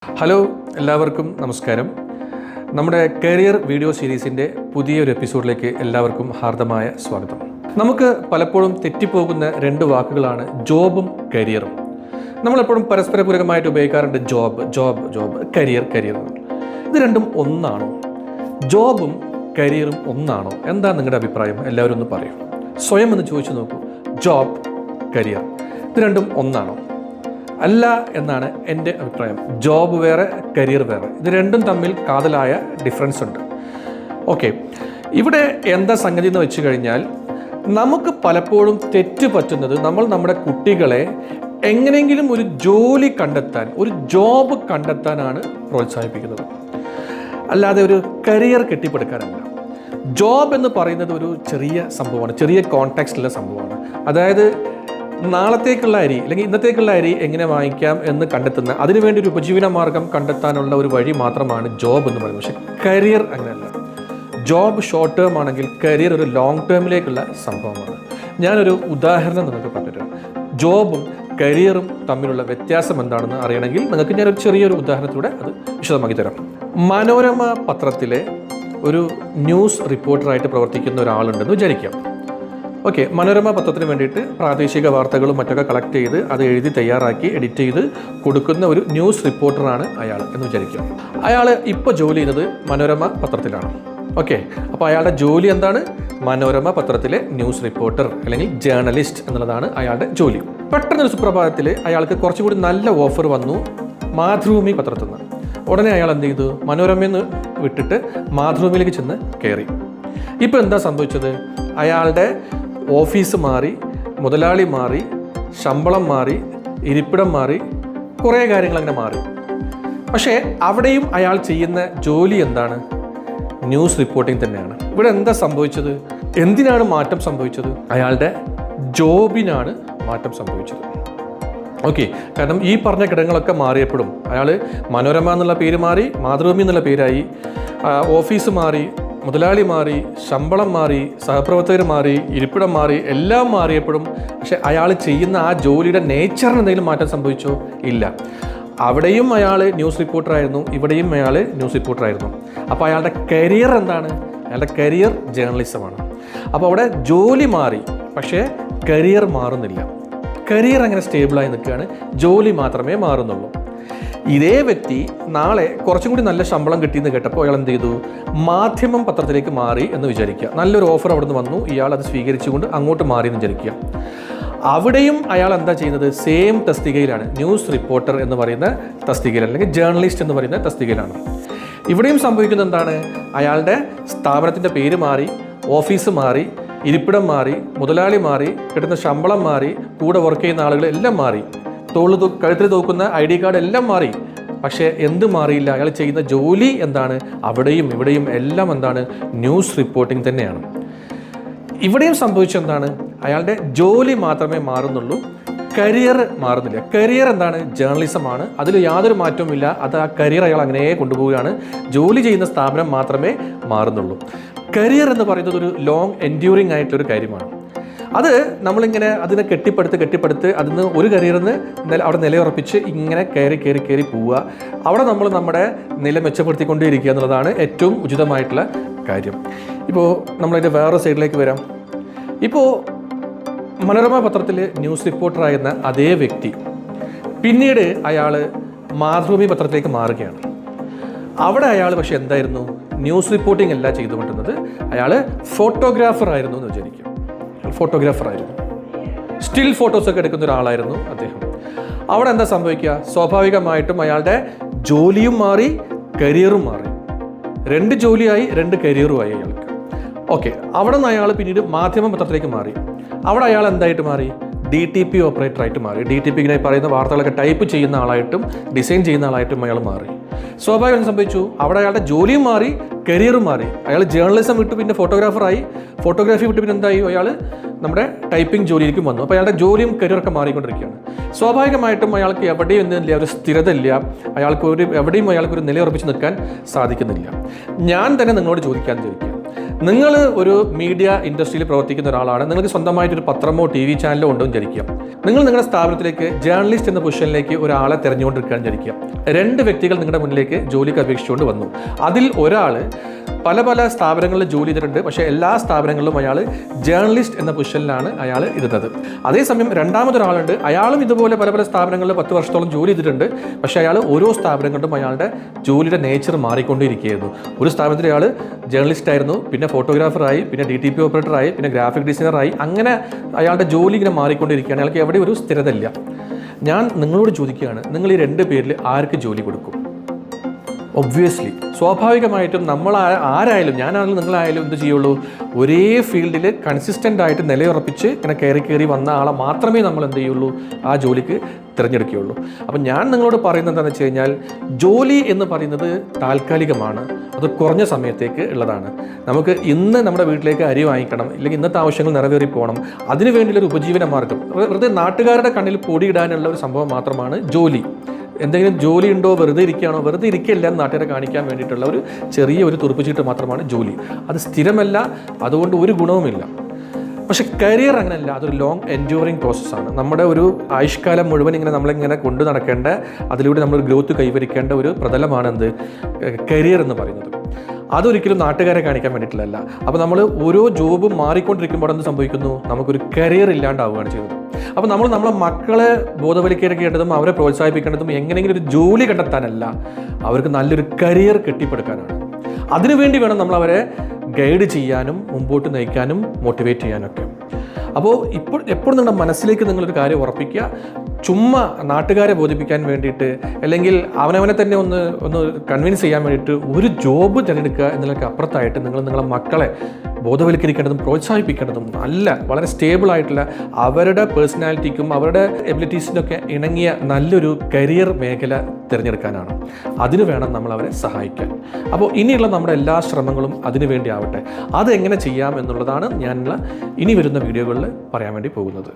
Hello എല്ലാവർക്കും നമസ്കാരം. നമ്മുടെ കരിയർ വീഡിയോ സീരീസിൻ്റെ പുതിയൊരു എപ്പിസോഡിലേക്ക് എല്ലാവർക്കും ഹാർദമായ സ്വാഗതം. നമുക്ക് പലപ്പോഴും തെറ്റിപ്പോകുന്ന രണ്ട് വാക്കുകളാണ് ജോബും കരിയറും. നമ്മളെപ്പോഴും പരസ്പര പൂരകമായിട്ട് ഉപയോഗിക്കാറുണ്ട് job job job, career career. ഇത് രണ്ടും ഒന്നാണോ? ജോബും കരിയറും ഒന്നാണോ? എന്താ നിങ്ങളുടെ അഭിപ്രായം? എല്ലാവരും ഒന്ന് പറയൂ. സ്വയം ഒന്ന് ചോദിച്ചു നോക്കൂ. ജോബ്, കരിയർ, ഇത് രണ്ടും ഒന്നാണോ? അല്ല എന്നാണ് എൻ്റെ അഭിപ്രായം. ജോബ് വേറെ, കരിയർ വേറെ. ഇത് രണ്ടും തമ്മിൽ കാതലായ ഡിഫറൻസ് ഉണ്ട്. ഓക്കെ, ഇവിടെ എന്താ സംഗതി എന്ന് വെച്ച് കഴിഞ്ഞാൽ, നമുക്ക് പലപ്പോഴും തെറ്റ് പറ്റുന്നത് നമ്മൾ നമ്മുടെ കുട്ടികളെ എങ്ങനെയെങ്കിലും ഒരു ജോലി കണ്ടെത്താൻ, ഒരു ജോബ് കണ്ടെത്താനാണ് പ്രോത്സാഹിപ്പിക്കുന്നത്, അല്ലാതെ ഒരു കരിയർ കെട്ടിപ്പടുക്കാനല്ല. ജോബ് എന്ന് പറയുന്നത് ഒരു ചെറിയ സംഭവമാണ്, ചെറിയ കോൺടാക്സ്റ്റിലുള്ള സംഭവമാണ്. അതായത് നാളത്തേക്കുള്ള അരി അല്ലെങ്കിൽ ഇന്നത്തേക്കുള്ള അരി എങ്ങനെ വാങ്ങിക്കാം എന്ന് കണ്ടെത്തുന്ന, അതിനുവേണ്ടി ഒരു ഉപജീവന മാർഗം കണ്ടെത്താനുള്ള ഒരു വഴി മാത്രമാണ് ജോബ് എന്ന് പറയുന്നത്. പക്ഷേ കരിയർ അങ്ങനെയല്ല. ജോബ് ഷോർട്ട് ടേം ആണെങ്കിൽ കരിയർ ഒരു ലോങ് ടേമിലേക്കുള്ള സംഭവമാണ്. ഞാനൊരു ഉദാഹരണം നിങ്ങൾക്ക് പറഞ്ഞുതരാം. ജോബും കരിയറും തമ്മിലുള്ള വ്യത്യാസം എന്താണെന്ന് അറിയണമെങ്കിൽ നിങ്ങൾക്ക് ഞാനൊരു ചെറിയൊരു ഉദാഹരണത്തിലൂടെ അത് വിശദമാക്കി തരാം. മനോരമ പത്രത്തിലെ ഒരു ന്യൂസ് റിപ്പോർട്ടറായിട്ട് പ്രവർത്തിക്കുന്ന ഒരാളുണ്ടെന്ന് വിചാരിക്കാം. ഓക്കെ, മനോരമ പത്രത്തിന് വേണ്ടിയിട്ട് പ്രാദേശിക വാർത്തകളും മറ്റൊക്കെ കളക്ട് ചെയ്ത് അത് എഴുതി തയ്യാറാക്കി എഡിറ്റ് ചെയ്ത് കൊടുക്കുന്ന ഒരു ന്യൂസ് റിപ്പോർട്ടറാണ് അയാൾ എന്ന് വിചാരിക്കുക. അയാൾ ഇപ്പോൾ ജോലി ചെയ്യുന്നത് മനോരമ പത്രത്തിലാണ്. ഓക്കെ, അപ്പോൾ അയാളുടെ ജോലി എന്താണ്? മനോരമ പത്രത്തിലെ ന്യൂസ് റിപ്പോർട്ടർ അല്ലെങ്കിൽ ജേർണലിസ്റ്റ് എന്നുള്ളതാണ് അയാളുടെ ജോലി. പെട്ടെന്നൊരു സുപ്രഭാതത്തിൽ അയാൾക്ക് കുറച്ചുകൂടി നല്ല ഓഫർ വന്നു മാതൃഭൂമി പത്രത്തിൽ നിന്ന്. ഉടനെ അയാൾ എന്ത് ചെയ്തു? മനോരമയിൽ നിന്ന് വിട്ടിട്ട് മാതൃഭൂമിയിലേക്ക് ചെന്ന് കയറി. ഇപ്പോൾ എന്താ സംഭവിച്ചത്? അയാളുടെ ഓഫീസ് മാറി, മുതലാളി മാറി, ശമ്പളം മാറി, ഇരിപ്പിടം മാറി, കുറേ കാര്യങ്ങൾ അങ്ങനെ മാറി. പക്ഷേ അവിടെയും അയാൾ ചെയ്യുന്ന ജോലി എന്താണ്? ന്യൂസ് റിപ്പോർട്ടിംഗ് തന്നെയാണ്. ഇവിടെ എന്താ സംഭവിച്ചത്? എന്തിനാണ് മാറ്റം സംഭവിച്ചത്? അയാളുടെ ജോബിനാണ് മാറ്റം സംഭവിച്ചത്. ഓക്കെ, കാരണം ഈ പറഞ്ഞ ഘടകങ്ങളൊക്കെ മാറിയപ്പോഴും അയാൾ മനോരമ എന്നുള്ള പേര് മാറി, മാതൃഭൂമി എന്നുള്ള പേരായി, ഓഫീസ് മാറി, മുതലാളി മാറി, ശമ്പളം മാറി, സഹപ്രവർത്തകർ മാറി, ഇരിപ്പിടം മാറി, എല്ലാം മാറിയപ്പോഴും പക്ഷെ അയാൾ ചെയ്യുന്ന ആ ജോലിയുടെ നേച്ചറിന് എന്തെങ്കിലും മാറ്റം സംഭവിച്ചോ? ഇല്ല. അവിടെയും അയാൾ ന്യൂസ് റിപ്പോർട്ടറായിരുന്നു, ഇവിടെയും അയാൾ ന്യൂസ് റിപ്പോർട്ടറായിരുന്നു. അപ്പോൾ അയാളുടെ കരിയർ എന്താണ്? അയാളുടെ കരിയർ ജേർണലിസമാണ്. അപ്പോൾ അവിടെ ജോലി മാറി, പക്ഷേ കരിയർ മാറുന്നില്ല. കരിയർ അങ്ങനെ സ്റ്റേബിളായി നിൽക്കുകയാണ്, ജോലി മാത്രമേ മാറുന്നുള്ളൂ. ഇതേ വ്യക്തി നാളെ കുറച്ചും കൂടി നല്ല ശമ്പളം കിട്ടിയെന്ന് കേട്ടപ്പോൾ അയാൾ എന്ത് ചെയ്തു? മാധ്യമം പത്രത്തിലേക്ക് മാറി എന്ന് വിചാരിക്കുക. നല്ലൊരു ഓഫർ അവിടെ നിന്ന് വന്നു, ഇയാൾ അത് സ്വീകരിച്ചുകൊണ്ട് അങ്ങോട്ട് മാറി എന്ന് വിചാരിക്കുക. അവിടെയും അയാൾ എന്താ ചെയ്യുന്നത്? സെയിം തസ്തികയിലാണ്, ന്യൂസ് റിപ്പോർട്ടർ എന്ന് പറയുന്ന തസ്തികയിൽ അല്ലെങ്കിൽ ജേർണലിസ്റ്റ് എന്ന് പറയുന്ന തസ്തികയിലാണ്. ഇവിടെയും സംഭവിക്കുന്നത് എന്താണ്? അയാളുടെ സ്ഥാപനത്തിൻ്റെ പേര് മാറി, ഓഫീസ് മാറി, ഇരിപ്പിടം മാറി, മുതലാളി മാറി, കിട്ടുന്ന ശമ്പളം മാറി, കൂടെ വർക്ക് ചെയ്യുന്ന ആളുകൾ എല്ലാം മാറി, കഴുത്തിൽ തൂക്കുന്ന ID കാർഡ് എല്ലാം മാറി. പക്ഷേ എന്ത് മാറിയില്ല? അയാൾ ചെയ്യുന്ന ജോലി എന്താണ്? അവിടെയും ഇവിടെയും എല്ലാം എന്താണ്? ന്യൂസ് റിപ്പോർട്ടിംഗ് തന്നെയാണ്. ഇവിടെയും സംഭവിച്ചെന്താണ്? അയാളുടെ ജോലി മാത്രമേ മാറുന്നുള്ളൂ, കരിയർ മാറുന്നില്ല. കരിയർ എന്താണ്? ജേർണലിസമാണ്. അതിൽ യാതൊരു മാറ്റവുമില്ല. അത് ആ കരിയർ അയാൾ അങ്ങനെ കൊണ്ടുപോവുകയാണ്. ജോലി ചെയ്യുന്ന സ്ഥാപനം മാത്രമേ മാറുന്നുള്ളൂ. കരിയർ എന്ന് പറയുന്നത് ഒരു ലോങ് എൻഡ്യൂറിങ് ആയിട്ടുള്ളൊരു കാര്യമാണ്. അത് നമ്മളിങ്ങനെ അതിനെ കെട്ടിപ്പടുത്ത് അതിന് ഒരു കരിയറിന് അവിടെ നിലയുറപ്പിച്ച് ഇങ്ങനെ കയറി പോവുക. അവിടെ നമ്മൾ നമ്മുടെ നില മെച്ചപ്പെടുത്തിക്കൊണ്ടേയിരിക്കുക എന്നുള്ളതാണ് ഏറ്റവും ഉചിതമായിട്ടുള്ള കാര്യം. ഇപ്പോൾ നമ്മളതിൻ്റെ വേറെ സൈഡിലേക്ക് വരാം. ഇപ്പോൾ മനോരമ പത്രത്തിൽ ന്യൂസ് റിപ്പോർട്ടറായിരുന്ന അതേ വ്യക്തി പിന്നീട് അയാൾ മാതൃഭൂമി പത്രത്തിലേക്ക് മാറുകയാണ്. അവിടെ അയാൾ പക്ഷെ എന്തായിരുന്നു? ന്യൂസ് റിപ്പോർട്ടിംഗ് അല്ല ചെയ്തുകൊണ്ടിരുന്നത്, അയാൾ ഫോട്ടോഗ്രാഫറായിരുന്നു എന്ന് വിചാരിക്കും. ഫോട്ടോഗ്രാഫറായിരുന്നു, സ്റ്റിൽ ഫോട്ടോസൊക്കെ എടുക്കുന്ന ഒരാളായിരുന്നു അദ്ദേഹം. അവിടെ എന്താ സംഭവിക്കുക? സ്വാഭാവികമായിട്ടും അയാളുടെ ജോലിയും മാറി, കരിയറും മാറി. 2 ജോലിയായി, 2 കരിയറുമായി അയാൾക്ക്. ഓക്കെ, അവിടെ നിന്ന് അയാൾ പിന്നീട് മാധ്യമ പത്രത്തിലേക്ക് മാറി. അവിടെ അയാൾ എന്തായിട്ട് മാറി? DTP ഓപ്പറേറ്ററായിട്ട് മാറി. DTP ഇങ്ങനെ പറയുന്ന വാർത്തകളൊക്കെ ടൈപ്പ് ചെയ്യുന്ന ആളായിട്ടും ഡിസൈൻ ചെയ്യുന്ന ആളായിട്ടും അയാൾ മാറി. സ്വാഭാവികം സംഭവിച്ചു, അവിടെ അയാളുടെ ജോലിയും മാറി, കരിയറും മാറി. അയാൾ ജേർണലിസം വിട്ടു പിന്നെ ഫോട്ടോഗ്രാഫറായി, ഫോട്ടോഗ്രാഫി വിട്ട് പിന്നെ എന്തായി? അയാൾ നമ്മുടെ ടൈപ്പിംഗ് ജോലിയിലേക്കും വന്നു. അപ്പോൾ അയാളുടെ ജോലിയും കരിയറൊക്കെ മാറിക്കൊണ്ടിരിക്കുകയാണ്. സ്വാഭാവികമായിട്ടും അയാൾക്ക് എവിടെയും എന്തില്ല, ഒരു സ്ഥിരത ഇല്ല. എവിടെയും അയാൾക്കൊരു നിലയുറപ്പിച്ച് നിൽക്കാൻ സാധിക്കുന്നില്ല. ഞാൻ തന്നെ നിങ്ങളോട് ചോദിക്കാം, നിങ്ങൾ ഒരു മീഡിയ ഇൻഡസ്ട്രിയിൽ പ്രവർത്തിക്കുന്ന ഒരാളാണ്. നിങ്ങൾക്ക് സ്വന്തമായിട്ടൊരു പത്രമോ TV ചാനലോ ഉണ്ടോ എന്ന് വിചാരിക്കുക. നിങ്ങൾ നിങ്ങളുടെ സ്ഥാപനത്തിലേക്ക് ജേർണലിസ്റ്റ് എന്ന പൊസിഷനിലേക്ക് ഒരാളെ തിരഞ്ഞുകൊണ്ടിരിക്കുകയെന്ന് വിചാരിക്കുക. 2 വ്യക്തികൾ നിങ്ങളുടെ മുന്നിലേക്ക് ജോലിക്ക് അപേക്ഷിച്ചുകൊണ്ട് വന്നു. അതിൽ ഒരാൾ പല സ്ഥാപനങ്ങളിൽ ജോലി ചെയ്തിട്ടുണ്ട്. പക്ഷേ എല്ലാ സ്ഥാപനങ്ങളിലും അയാൾ ജേർണലിസ്റ്റ് എന്ന പൊസിഷനിലാണ് അയാൾ ഇരുന്നത്. അതേസമയം രണ്ടാമതൊരാളുണ്ട്. അയാളും ഇതുപോലെ പല സ്ഥാപനങ്ങളിൽ 10 വർഷത്തോളം ജോലി ചെയ്തിട്ടുണ്ട്. പക്ഷേ അയാൾ ഓരോ സ്ഥാപനങ്ങളിലും അയാളുടെ ജോലിയുടെ നേച്ചർ മാറിക്കൊണ്ടിരിക്കുകയായിരുന്നു. ഒരു സ്ഥാപനത്തിൽ അയാൾ ജേർണലിസ്റ്റ് ആയിരുന്നു, പിന്നെ ഫോട്ടോഗ്രാഫറായി, പിന്നെ DTP ഓപ്പറേറ്ററായി, പിന്നെ ഗ്രാഫിക് ഡിസൈനറായി. അങ്ങനെ അയാളുടെ ജോലി ഇങ്ങനെ മാറിക്കൊണ്ടിരിക്കുകയാണ്. അയാൾക്ക് എവിടെ ഒരു സ്ഥിരതയില്ല. ഞാൻ നിങ്ങളോട് ചോദിക്കുകയാണ്, നിങ്ങൾ ഈ 2 പേരിൽ ആർക്ക് ജോലി കൊടുക്കും? ഒബ്വിയസ്ലി സ്വാഭാവികമായിട്ടും നമ്മൾ ആരായാലും, ഞാനാണെങ്കിലും നിങ്ങളായാലും എന്ത് ചെയ്യുള്ളൂ, ഒരേ ഫീൽഡിൽ കൺസിസ്റ്റൻ്റ് ആയിട്ട് നിലയുറപ്പിച്ച് ഇങ്ങനെ കയറി വന്ന ആളെ മാത്രമേ നമ്മൾ എന്ത് ചെയ്യുള്ളൂ, ആ ജോലിക്ക് തിരഞ്ഞെടുക്കുകയുള്ളൂ. അപ്പം ഞാൻ നിങ്ങളോട് പറയുന്നത് എന്താണെന്ന് വെച്ച് കഴിഞ്ഞാൽ, ജോലി എന്ന് പറയുന്നത് താൽക്കാലികമാണ്. അത് കുറഞ്ഞ സമയത്തേക്ക് ഉള്ളതാണ്. നമുക്ക് ഇന്ന് നമ്മുടെ വീട്ടിലേക്ക് അരി വാങ്ങിക്കണം, ഇല്ലെങ്കിൽ ഇന്നത്തെ ആവശ്യങ്ങൾ നിറവേറി പോകണം, അതിനു വേണ്ടിയുള്ളൊരു ഉപജീവന മാർഗം, വെറുതെ നാട്ടുകാരുടെ കണ്ണിൽ പൊടിയിടാനുള്ള ഒരു സംഭവം മാത്രമാണ് ജോലി. എന്തെങ്കിലും ജോലി ഉണ്ടോ, വെറുതെ ഇരിക്കുകയാണോ, വെറുതെ ഇരിക്കില്ല എന്ന് നാട്ടുകാരെ കാണിക്കാൻ വേണ്ടിയിട്ടുള്ള ഒരു ചെറിയ ഒരു തുറപ്പിച്ചിട്ട് മാത്രമാണ് ജോലി. അത് സ്ഥിരമല്ല, അതുകൊണ്ട് ഒരു ഗുണവുമില്ല. പക്ഷെ കരിയർ അങ്ങനെയല്ല, അതൊരു ലോങ് എൻഡ്യൂറിങ് പ്രോസസ്സാണ്. നമ്മുടെ ഒരു ആയുഷ്കാലം മുഴുവൻ ഇങ്ങനെ നമ്മളിങ്ങനെ കൊണ്ടു നടക്കേണ്ട, അതിലൂടെ നമ്മളൊരു ഗ്രോത്ത് കൈവരിക്കേണ്ട ഒരു പ്രതലമാണ് എന്ത്, കരിയർ എന്ന് പറയുന്നത്. അതൊരിക്കലും നാട്ടുകാരെ കാണിക്കാൻ വേണ്ടിയിട്ടില്ല. അപ്പോൾ നമ്മൾ ഓരോ ജോബും മാറിക്കൊണ്ടിരിക്കുമ്പോൾ എന്ത് സംഭവിക്കുന്നു, നമുക്കൊരു കരിയർ ഇല്ലാണ്ടാവുകയാണ് ചെയ്യുന്നത്. അപ്പോൾ നമ്മൾ നമ്മളെ മക്കളെ ബോധവൽക്കരിക്കേണ്ടതും അവരെ പ്രോത്സാഹിപ്പിക്കേണ്ടതും എങ്ങനെയെങ്കിലും ഒരു ജോലി കണ്ടെത്താനല്ല, അവർക്ക് നല്ലൊരു കരിയർ കെട്ടിപ്പടുക്കാനാണ്. അതിനുവേണ്ടി വേണം നമ്മൾ അവരെ ഗൈഡ് ചെയ്യാനും മുമ്പോട്ട് നയിക്കാനും മോട്ടിവേറ്റ് ചെയ്യാനൊക്കെ. അപ്പോൾ എപ്പോഴും നിങ്ങളുടെ മനസ്സിലേക്ക് നിങ്ങളൊരു കാര്യം ഉറപ്പിക്കുക, ചുമ്മാ നാട്ടുകാരെ ബോധിപ്പിക്കാൻ വേണ്ടിയിട്ട് അല്ലെങ്കിൽ അവനവനെ തന്നെ ഒന്ന് കൺവിൻസ് ചെയ്യാൻ വേണ്ടിയിട്ട് ഒരു ജോബ് തിരഞ്ഞെടുക്കുക എന്നതിനൊക്കെ അപ്പുറത്തായിട്ട് നിങ്ങളെ മക്കളെ ബോധവൽക്കരിക്കേണ്ടതും പ്രോത്സാഹിപ്പിക്കേണ്ടതും വളരെ സ്റ്റേബിൾ ആയിട്ടുള്ള, അവരുടെ പേഴ്സണാലിറ്റിക്കും അവരുടെ എബിലിറ്റീസിനൊക്കെ ഇണങ്ങിയ നല്ലൊരു കരിയർ മേഖല തിരഞ്ഞെടുക്കാനാണ്. അതിനു വേണം നമ്മൾ അവരെ സഹായിക്കാൻ. അപ്പോൾ ഇനിയുള്ള നമ്മുടെ എല്ലാ ശ്രമങ്ങളും അതിനു വേണ്ടി ആവട്ടെ. അതെങ്ങനെ ചെയ്യാം എന്നുള്ളതാണ് ഞാൻ ഇനി വരുന്ന വീഡിയോകളിൽ പറയാൻ വേണ്ടി പോകുന്നത്.